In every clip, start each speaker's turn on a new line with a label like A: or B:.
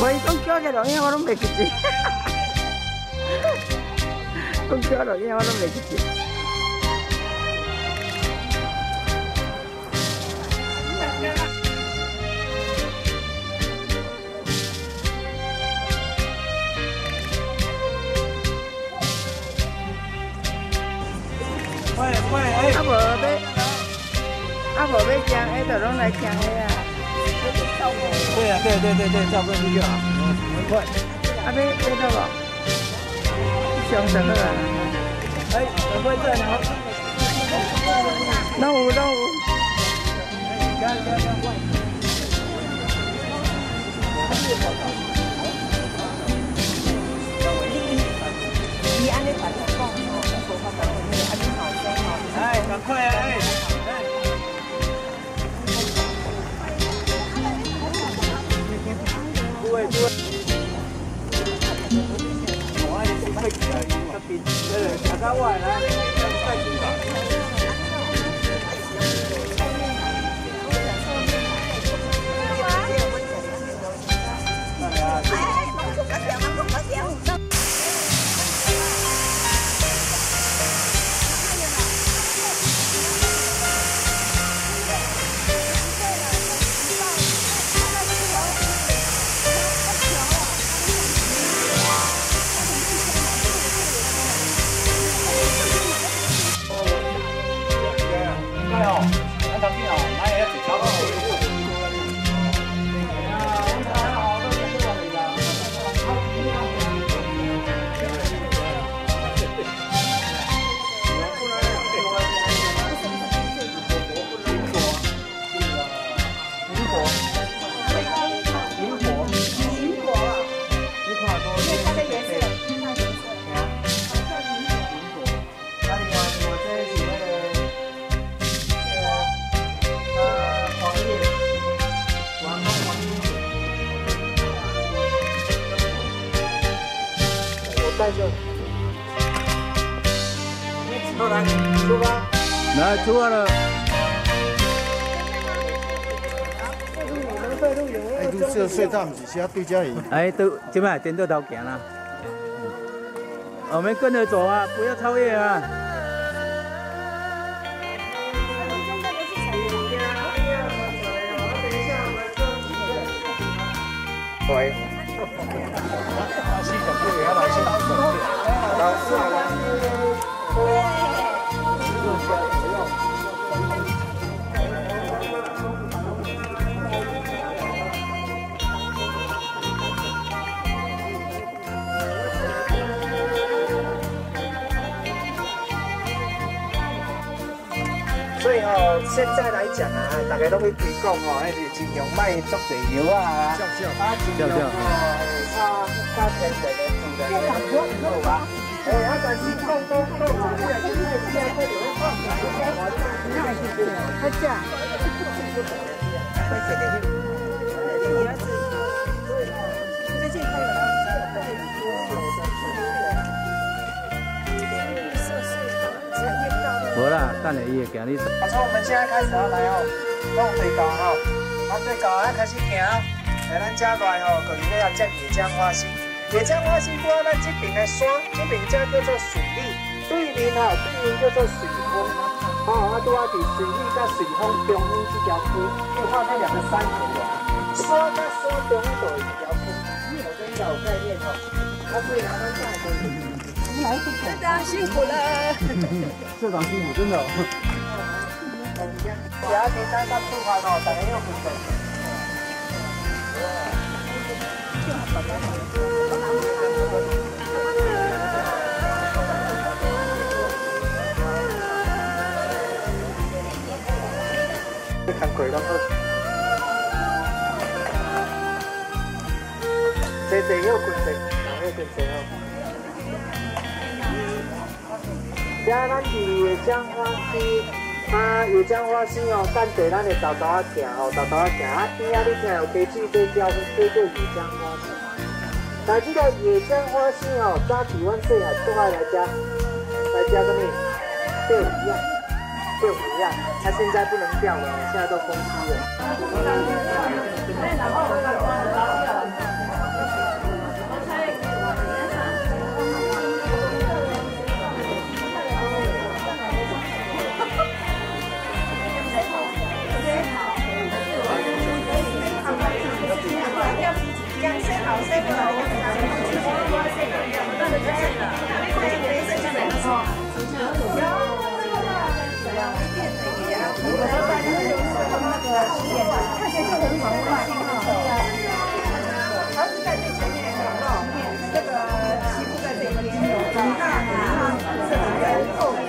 A: 我伊讲叫个录音，我拢袂记住。讲叫录音，我拢袂记住。啊无要抢，哎，就拢来抢的啊。
B: 对啊，对，照过去就好，很快。
A: 啊，要到无？上什么啊？
B: 哎，很快这呢。
A: 拢有。
C: 伊安尼同我讲吼，无法度安尼后生吼。
B: 哎，赶快啊！哎。对。我爱是快起来，较边，大家我来，快点吧。来，出发！来，出发了。
D: 哎，拄这隧道不是写对家营？
B: 哎，都这摆颠倒头行啦。我们跟着走啊，不要超越啊。
D: 喂。
E: 所以现在来讲啊，大家都会推广迄个尽量卖足侪油啊，尽量加天然的自然的好吧？但是讲到这个就是现在有人放他价，最近还有。
B: 无啦，等下伊会行你。
E: 从我们现在开始来弄最高最高开始行，咱遮来就是要接野姜花溪。野姜花溪过咱这边的山，这边叫做水利，对面叫做水峰。拄啊伫水利甲水峰中间这条溪，就画那两个山头山甲山中间就有一条溪，我跟你有概念所以咱下来就社长辛苦了，
B: 社长辛苦，真的。
E: 第二天咱出发大家要准备。你看鬼了这要滚遮咱是野姜花溪，野姜花溪等地咱会豆豆仔行边仔你听有溪水在叫做野姜花溪。但这个野姜花溪早期阮细汉都爱来遮什么钓鱼啊，六十样，它现在不能钓了，现在都封批了。
C: 看起来就很好快，儿子在最前面哦，这个媳妇在这边，这边后面，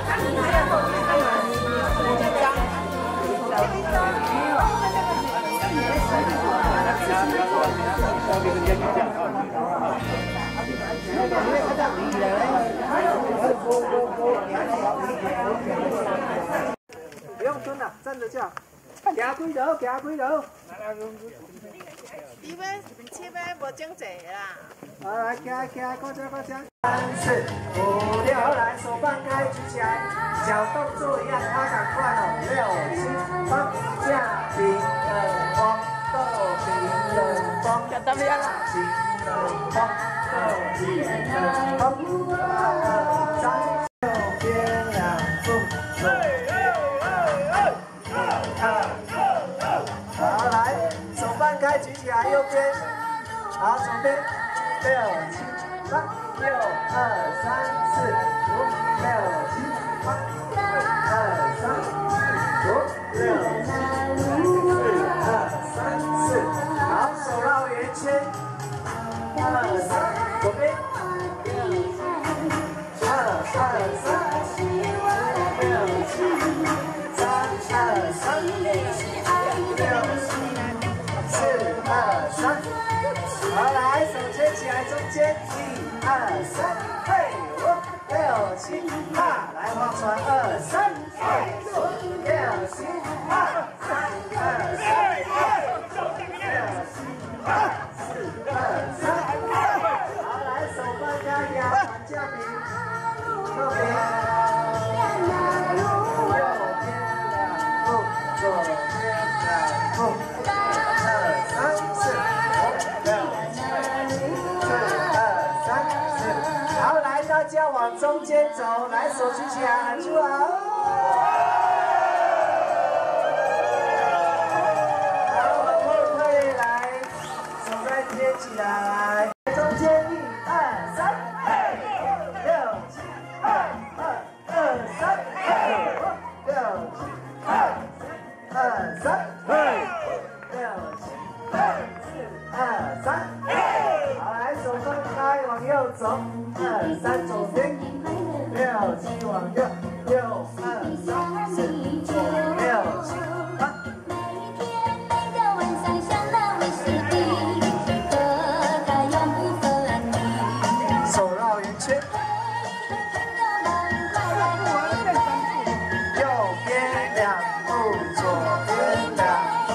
C: 他们还要后面，他们紧张，
E: 不用蹲了，站着叫。行开头，行开头。
C: 你们切呗，无整齐啦。
E: 好，来，行，过奖。3、4、5、6，来，手放开，举起来，小动作一样，他赶快哦。6、7、8，下平冷风，豆平冷风，
A: 要怎么样啊？
E: 平冷风，豆平冷风，2、3，右边2步，左边好，来，手放开，举起来，右边，好，左边，6、7、8，6、2、3、4、5、6、7、8，2、3、4、5、6、7、8，2、3、4、5、6、7、8，4、2、3、4，好，手绕圆圈，2、3，左边，2、2、3、6、7、3、2、3。好，来，手牵起来，中间，1、2、3，嘿，5、6、7、8，来划船，2、3，嘿，5、6、7、8，3、2、3，嘿，5、6、7、8，4、2、3，好，来，手放开，压船架平，右边，右边2步，左边2步。大家往中间走，来手举起来，喊出来。好，往后退来，手再贴起来，中间1、2、3，嘿，6、7、8，2、3，嘿，6、7、8，2、3，嘿，6、7、8，4、2、3，嘿，好，来手分开，往右走。2、3，左边，6、7，往右，6、2、3、4，左6、7、8。
F: 每天每个晚上想到你是你，何该永不分离。
E: 手绕圆圈，右边2步，左边2步。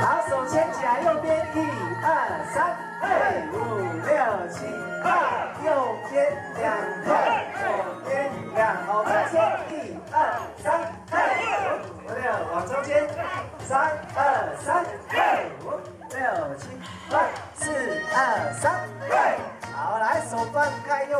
E: 好，手牵起来，右边1、2、3，嘿，5、6、7、8，右边2步，左边2，好，再说1、2、3，嘿，5、6，往中间，3、2、3，嘿，5、6、7、8，4、2、3，嘿，好，来手放开右。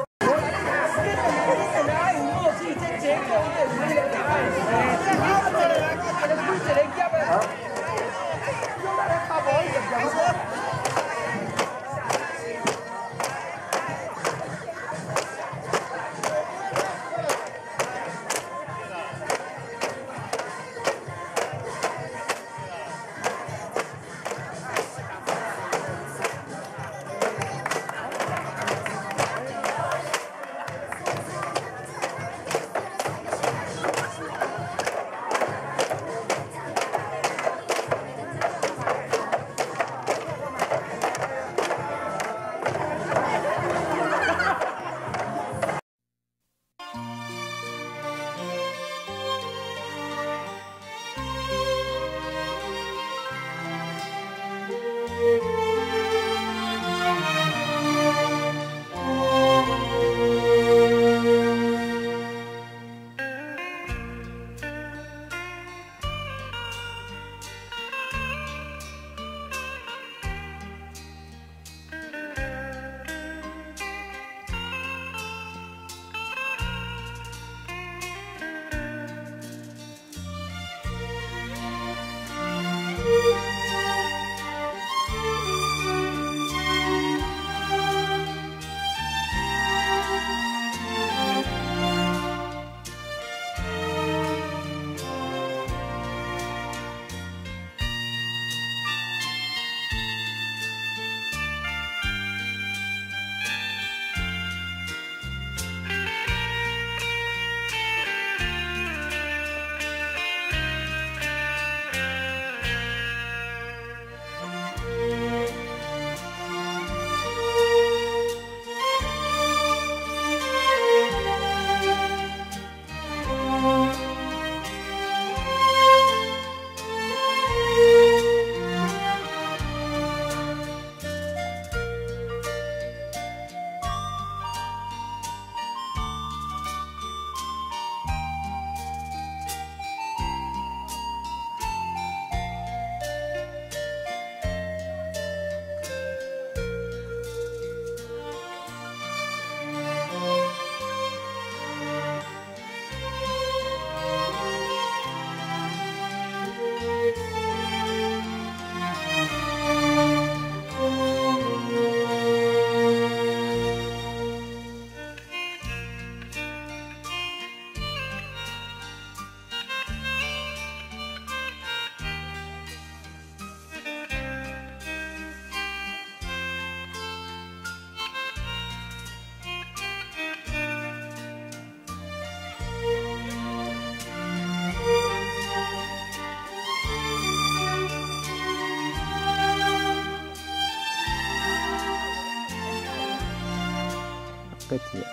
B: 个字，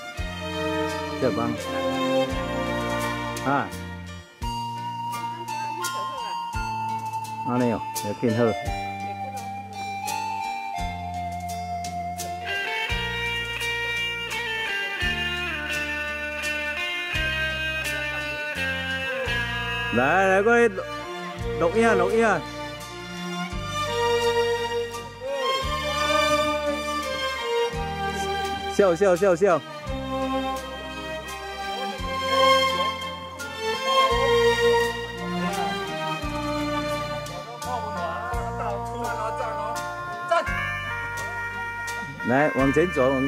B: 这帮啊，安尼哦，要拼好。来，各位录影。笑。来，往前走。
A: 我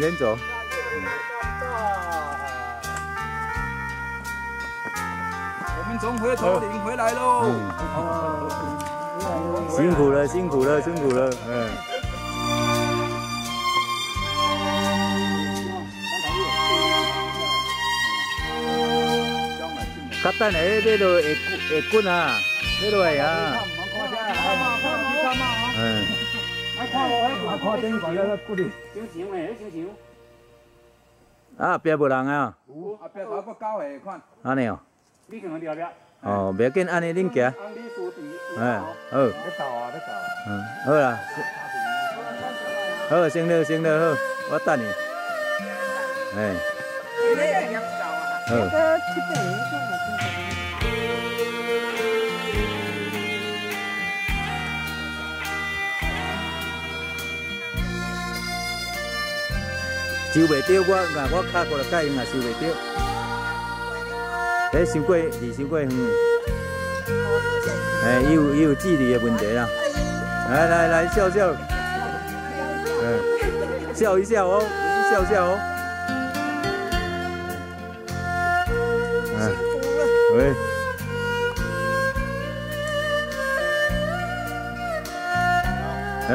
A: 们从回头岭回来喽。
B: 辛苦了，较等下买落会滚啊，买落来啊。
A: 看电视啊，骨哩。
B: 啊，边无人啊？
A: 有，后壁还佫9个款。
B: 安尼哦。
A: 你看后壁。
B: 哦，袂要紧，安尼恁行。哎，好。
A: 要到啊。
B: 好啦。好，先了好，我等你。哎。好。收袂着，我卡过来改用也收袂着。这收过远。哎，伊有距离的问题啦。来，笑。笑一笑哦，笑哦。喂。好。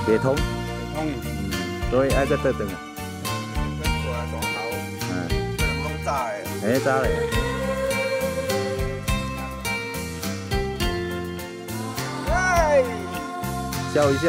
B: 袂通，所以爱个倒转啊。哎，早嘞。笑一笑。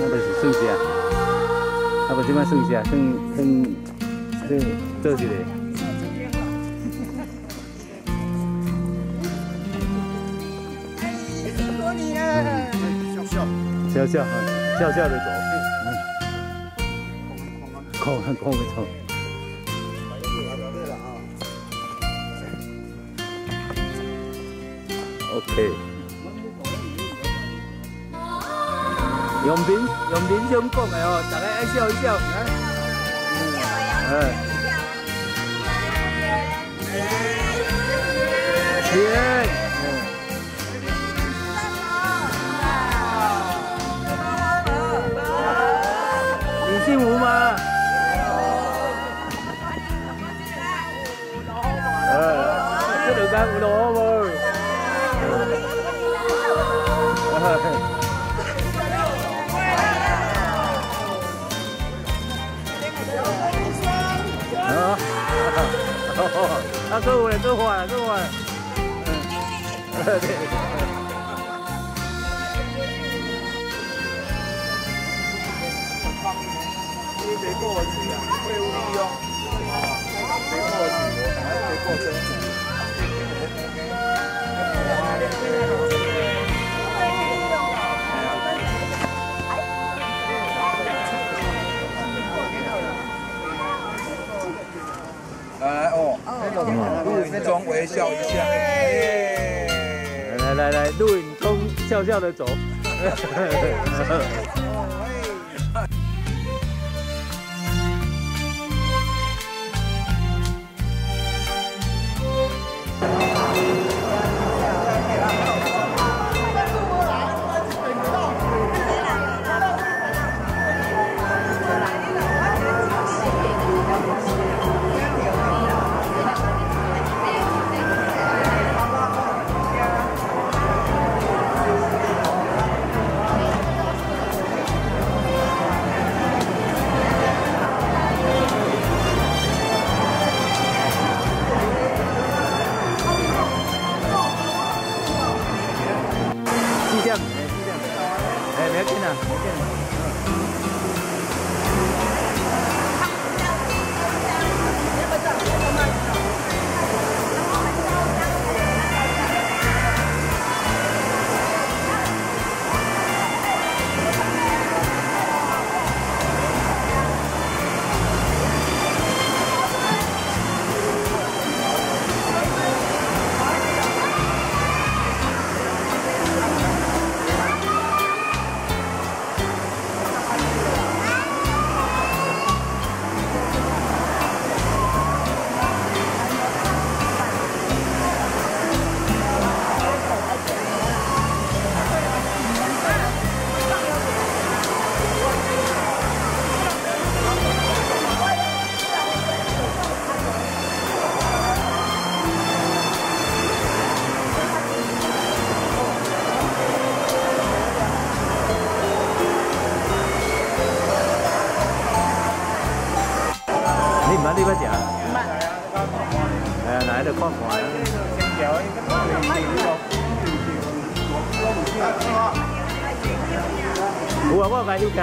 B: 那就是算啥？啊，不即摆算啥？算做一个。笑的走。空没错。OK。用面相讲的哦，大家爱笑一笑。天。你幸福吗？这2天有落雨无？各位，各换了。对。你别过去啊，废物利用。别过去，我还别过身。来哦，那种微笑一下。来，录影中笑的走。嘛，你要食？
A: 唔捌。
B: 哎呀，来就看看啊。有啊，我家有加。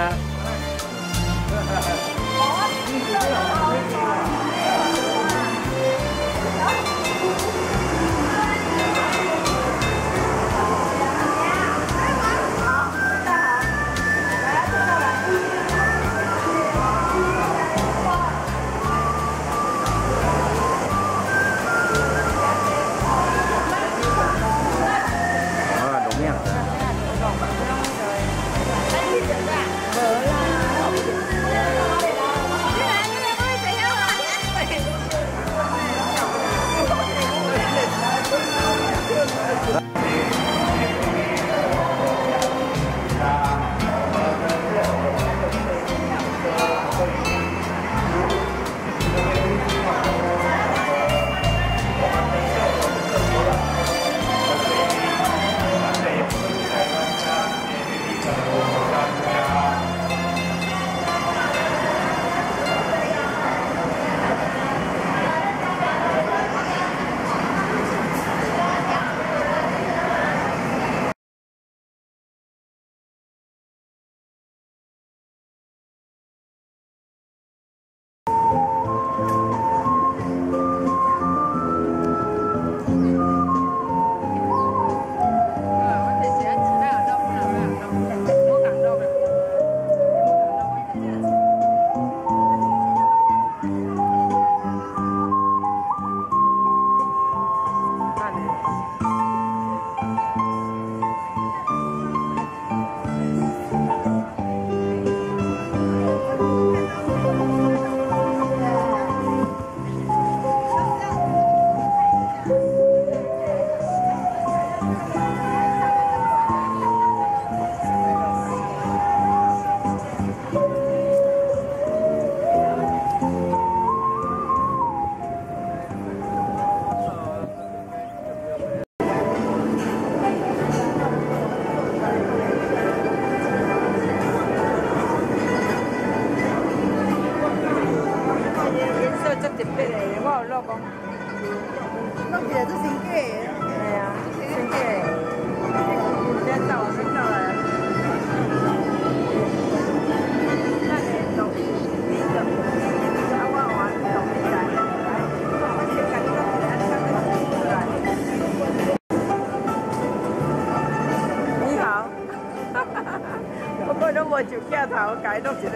A: 我就镜头改到一个。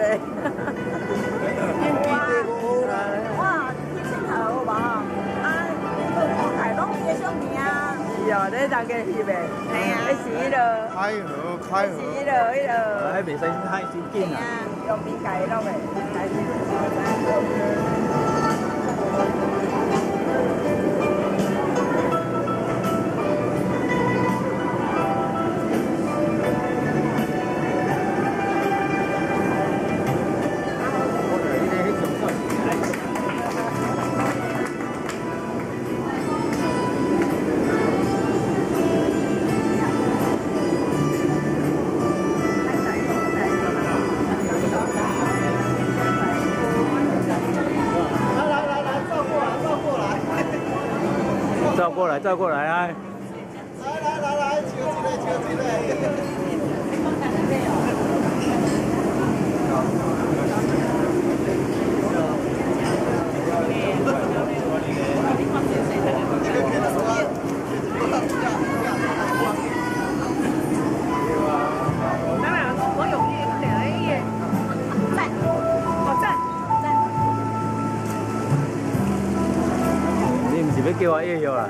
C: 哇，镜头吧，啊，改拢个相片啊。
A: 是哦，你当个翕的。
C: 系啊。
A: 你洗了。
D: 开河。
A: 洗了，迄个。
B: 迄袂使太先紧啊。
A: 用面改落的，改洗。
B: 照过来啊！
D: 来，求一个。
B: 你唔是要叫我约约啊？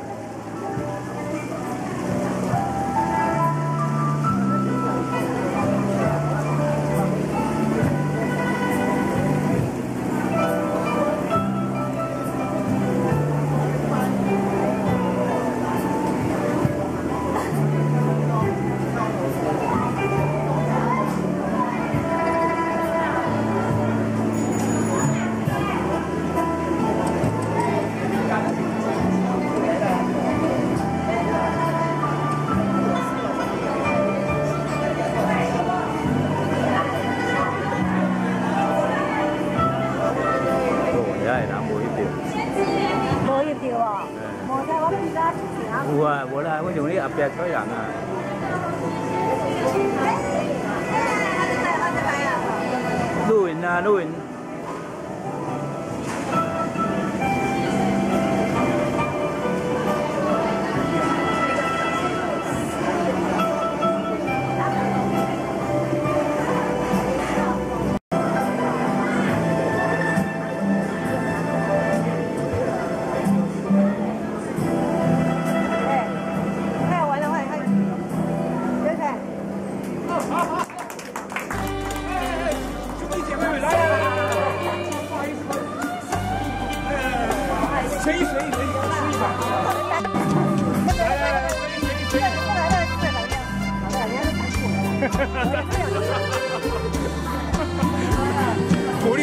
B: 别抽人啊！露营啊，露营。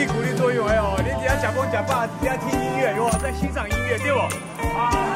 B: 鼓励作用哎呦，你只要假蹦假霸，只要听音乐，哇，在欣赏音乐对不？啊。